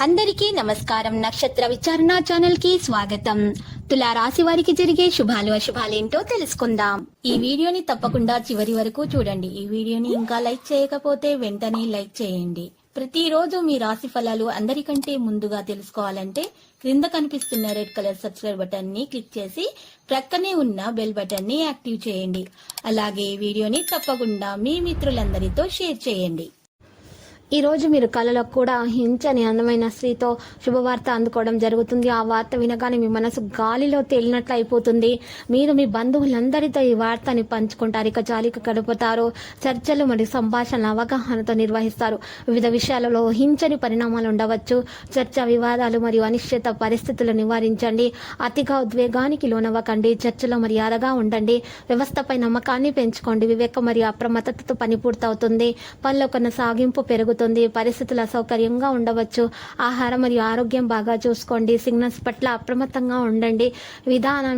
అందరికీ నమస్కారం. నక్షత్ర విచారణ ఛానల్ కి స్వాగతం. తులా రాశి వారికి జరిగే శుభాలు అశుభాలేంటో తెలుసుకుందాం. ఈ వీడియోని తప్పకుండా చివరి వరకు చూడండి. ఈ వీడియోని ఇంకా లైక్ చేయకపోతే వెంటనే లైక్ చేయండి. ప్రతిరోజు మీ రాశి ఫలాలు అందరికంటే ముందుగా తెలుసుకోవాలంటే క్రింద కనిపిస్తున్న రెడ్ కలర్ సబ్స్క్రైబ్ బటన్ ని క్లిక్ చేసి ప్రక్కనే ఉన్న బెల్ బటన్ ని యాక్టివ్ చేయండి. అలాగే ఈ వీడియోని తప్పకుండా మీ మిత్రులందరితో షేర్ చేయండి. ఈ రోజు మీరు కళలో కూడా హించని అందమైన స్త్రీతో శుభవార్త అందుకోవడం జరుగుతుంది. ఆ వార్త వినగానే మీ మనసు గాలిలో తేలినట్లు అయిపోతుంది. మీరు మీ బంధువులందరితో ఈ వార్తని పంచుకుంటారు. ఇక జాలిక గడుపుతారు. చర్చలు మరియు సంభాషణ అవగాహనతో నిర్వహిస్తారు. వివిధ విషయాలలో హించని పరిణామాలు ఉండవచ్చు. చర్చ వివాదాలు మరియు అనిశ్చిత పరిస్థితులు నివారించండి. అతిగా ఉద్వేగానికి లోనవ్వకండి. చర్చలో మర్యాదగా ఉండండి. వ్యవస్థపై నమ్మకాన్ని పెంచుకోండి. వివేకం మరియు అప్రమత్తతతో పని పూర్తవుతుంది. పనిలో కొనసాగింపు పెరుగుతుంది. పరిస్థితులు అసౌకర్యంగా ఉండవచ్చు. ఆహారం మరియు ఆరోగ్యం బాగా చూసుకోండి. సిగ్నల్స్ పట్ల అప్రమత్తంగా ఉండండి.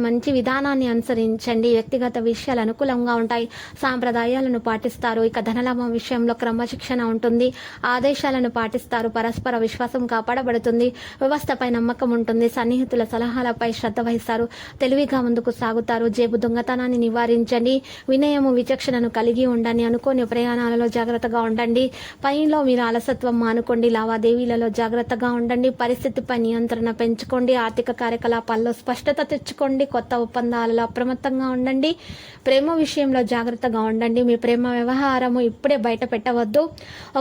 మంచి విధానాన్ని అనుసరించండి. వ్యక్తిగత విషయాలు అనుకూలంగా ఉంటాయి. సాంప్రదాయాలను పాటిస్తారు. ఇక ధనలాభం విషయంలో క్రమశిక్షణ ఉంటుంది. ఆదేశాలను పాటిస్తారు. పరస్పర విశ్వాసం కాపాడబడుతుంది. వ్యవస్థపై నమ్మకం ఉంటుంది. సన్నిహితుల సలహాలపై శ్రద్ధ వహిస్తారు. తెలివిగా ముందుకు సాగుతారు. జేబు దొంగతనాన్ని నివారించండి. వినయము విచక్షణను కలిగి ఉండండి. అనుకోని ప్రయాణాలలో జాగ్రత్తగా ఉండండి. పనిలో మీరు అలసత్వం మానుకోండి. లావాదేవీలలో జాగ్రత్తగా ఉండండి. పరిస్థితిపై నియంత్రణ పెంచుకోండి. ఆర్థిక కార్యకలాపాల్లో స్పష్టత తెచ్చుకోండి. కొత్త ఒప్పందాలలో అప్రమత్తంగా ఉండండి. ప్రేమ విషయంలో జాగ్రత్తగా ఉండండి. మీ ప్రేమ వ్యవహారము ఇప్పుడే బయట పెట్టవద్దు.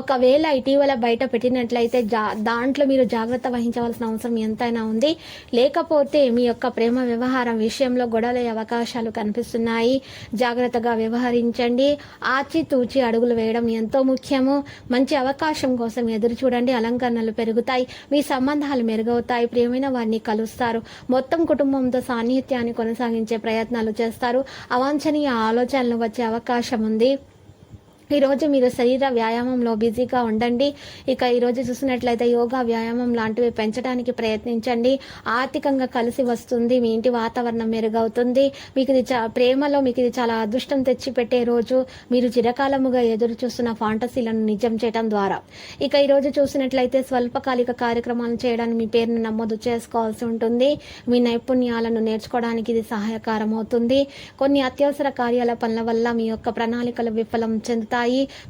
ఒకవేళ ఇటీవల బయట పెట్టినట్లయితే దాంట్లో మీరు జాగ్రత్త వహించవలసిన అవసరం ఎంతైనా ఉంది. లేకపోతే మీ యొక్క ప్రేమ వ్యవహారం విషయంలో గొడవలయ్యే అవకాశాలు కనిపిస్తున్నాయి. జాగ్రత్తగా వ్యవహరించండి. ఆచితూచి అడుగులు వేయడం ఎంతో ముఖ్యము. మంచి అవకాశం కోసం ఎదురు చూడండి. అలంకరణలు పెరుగుతాయి. మీ సంబంధాలు మెరుగవుతాయి. ప్రియమైన వారిని కలుస్తారు. మొత్తం కుటుంబంతో సాన్నిహిత్యాన్ని కొనసాగించే ప్రయత్నాలు చేస్తారు. అవాంఛనీయ ఆలోచనలు వచ్చే అవకాశం ఉంది. ఈరోజు మీరు శరీర వ్యాయామంలో బిజీగా ఉండండి. ఇక ఈరోజు చూసినట్లయితే యోగా వ్యాయామం లాంటివి పెంచడానికి ప్రయత్నించండి. ఆర్థికంగా కలిసి వస్తుంది. మీ ఇంటి వాతావరణం మెరుగవుతుంది. మీకు ఇది ప్రేమలో మీకు ఇది చాలా అదృష్టం తెచ్చిపెట్టే రోజు. మీరు చిరకాలముగా ఎదురు చూస్తున్న ఫాంటసీలను నిజం చేయడం ద్వారా. ఇక ఈరోజు చూసినట్లయితే స్వల్పకాలిక కార్యక్రమాలు చేయడానికి మీ పేరును నమోదు చేసుకోవాల్సి ఉంటుంది. మీ నైపుణ్యాలను నేర్చుకోవడానికి ఇది సహాయకారం అవుతుంది. కొన్ని అత్యవసర కార్యాలపనల వల్ల మీ యొక్క ప్రణాళికలు విఫలం చెందుతాయి.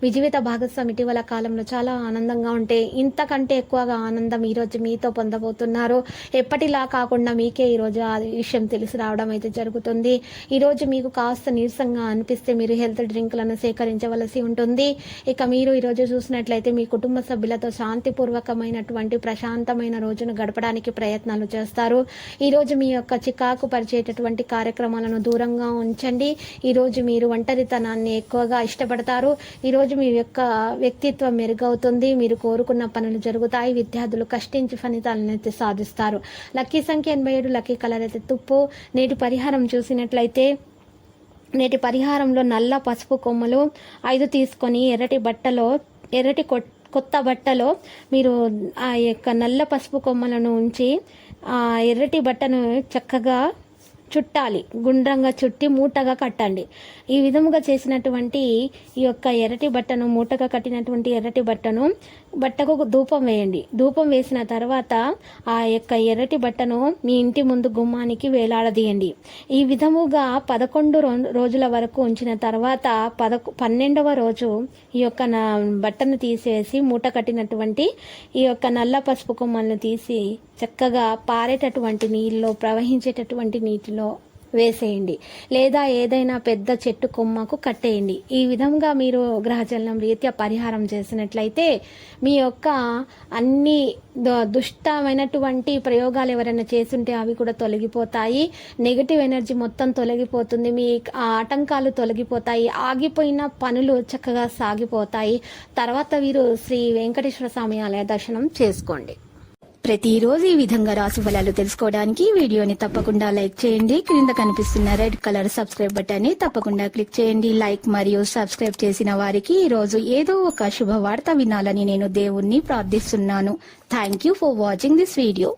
మీ జీవిత భాగస్వామి ఇటీవల కాలంలో చాలా ఆనందంగా ఉంటే ఇంతకంటే ఎక్కువగా ఆనందం ఈ రోజు మీతో పొందబోతున్నారు. ఎప్పటిలా కాకుండా మీకే ఈ రోజు ఆ విషయం తెలిసి రావడం అయితే జరుగుతుంది. ఈ రోజు మీకు కాస్త నీరసంగా అనిపిస్తే మీరు హెల్త్ డ్రింక్లను సేకరించవలసి ఉంటుంది. ఇక మీరు ఈ రోజు చూసినట్లయితే మీ కుటుంబ సభ్యులతో శాంతిపూర్వకమైనటువంటి ప్రశాంతమైన రోజును గడపడానికి ప్రయత్నాలు చేస్తారు. ఈ రోజు మీ యొక్క చికాకు పరిచేటటువంటి కార్యక్రమాలను దూరంగా ఉంచండి. ఈ రోజు మీరు ఒంటరితనాన్ని ఎక్కువగా ఇష్టపడతారు. ఈరోజు మీ యొక్క వ్యక్తిత్వం మెరుగవుతుంది. మీరు కోరుకున్న పనులు జరుగుతాయి. విద్యార్థులు కష్టించి ఫలితాలను అయితే సాధిస్తారు. లక్కీ సంఖ్య 87, లక్కీ కలర్ అయితే తుప్పు. నేటి పరిహారం చూసినట్లయితే నేటి పరిహారంలో నల్ల పసుపు కొమ్మలు 5 తీసుకొని ఎర్రటి కొత్త బట్టలో మీరు ఆ యొక్క నల్ల పసుపు కొమ్మలను ఉంచి ఆ ఎర్రటి బట్టను చక్కగా చుట్టాలి. గుండ్రంగా చుట్టి మూటగా కట్టండి. ఈ విధముగా చేసినటువంటి ఈ యొక్క ఎర్రటి బట్టను మూటగా కట్టినటువంటి ఎర్రటి బట్టకు ధూపం వేయండి. ధూపం వేసిన తర్వాత ఆ యొక్క ఎర్రటి బట్టను మీ ఇంటి ముందు గుమ్మానికి వేలాడదీయండి. ఈ విధముగా 11 రోజుల వరకు ఉంచిన తర్వాత 12వ రోజు ఈ యొక్క బట్టను తీసేసి మూట కట్టినటువంటి ఈ యొక్క నల్ల పసుపు కొమ్మలను తీసి చక్కగా పారేటటువంటి నీళ్ళలో ప్రవహించేటటువంటి నీటిలో వేసేయండి. లేదా ఏదైనా పెద్ద చెట్టు కొమ్మకు కట్టేయండి. ఈ విధంగా మీరు గ్రహచలనం రీత్యా పరిహారం చేసినట్లయితే మీ యొక్క అన్ని దుష్టమైనటువంటి ప్రయోగాలు ఎవరైనా చేస్తుంటే అవి కూడా తొలగిపోతాయి. నెగటివ్ ఎనర్జీ మొత్తం తొలగిపోతుంది. మీ ఆటంకాలు తొలగిపోతాయి. ఆగిపోయిన పనులు చక్కగా సాగిపోతాయి. తర్వాత వీరు శ్రీ వెంకటేశ్వర స్వామి ఆలయ దర్శనం చేసుకోండి. ప్రతిరోజు ఈ విధంగా రాశి ఫలాలు తెలుసుకోవడానికి వీడియోని తప్పకుండా లైక్ చేయండి. క్రింద కనిపిస్తున్న రెడ్ కలర్ సబ్స్క్రైబ్ బటన్ ని తప్పకుండా క్లిక్ చేయండి. లైక్ మరియు సబ్స్క్రైబ్ చేసిన వారికి ఈ రోజు ఏదో ఒక శుభవార్త వినాలని నేను దేవుణ్ణి ప్రార్థిస్తున్నాను. Thank you for watching this video.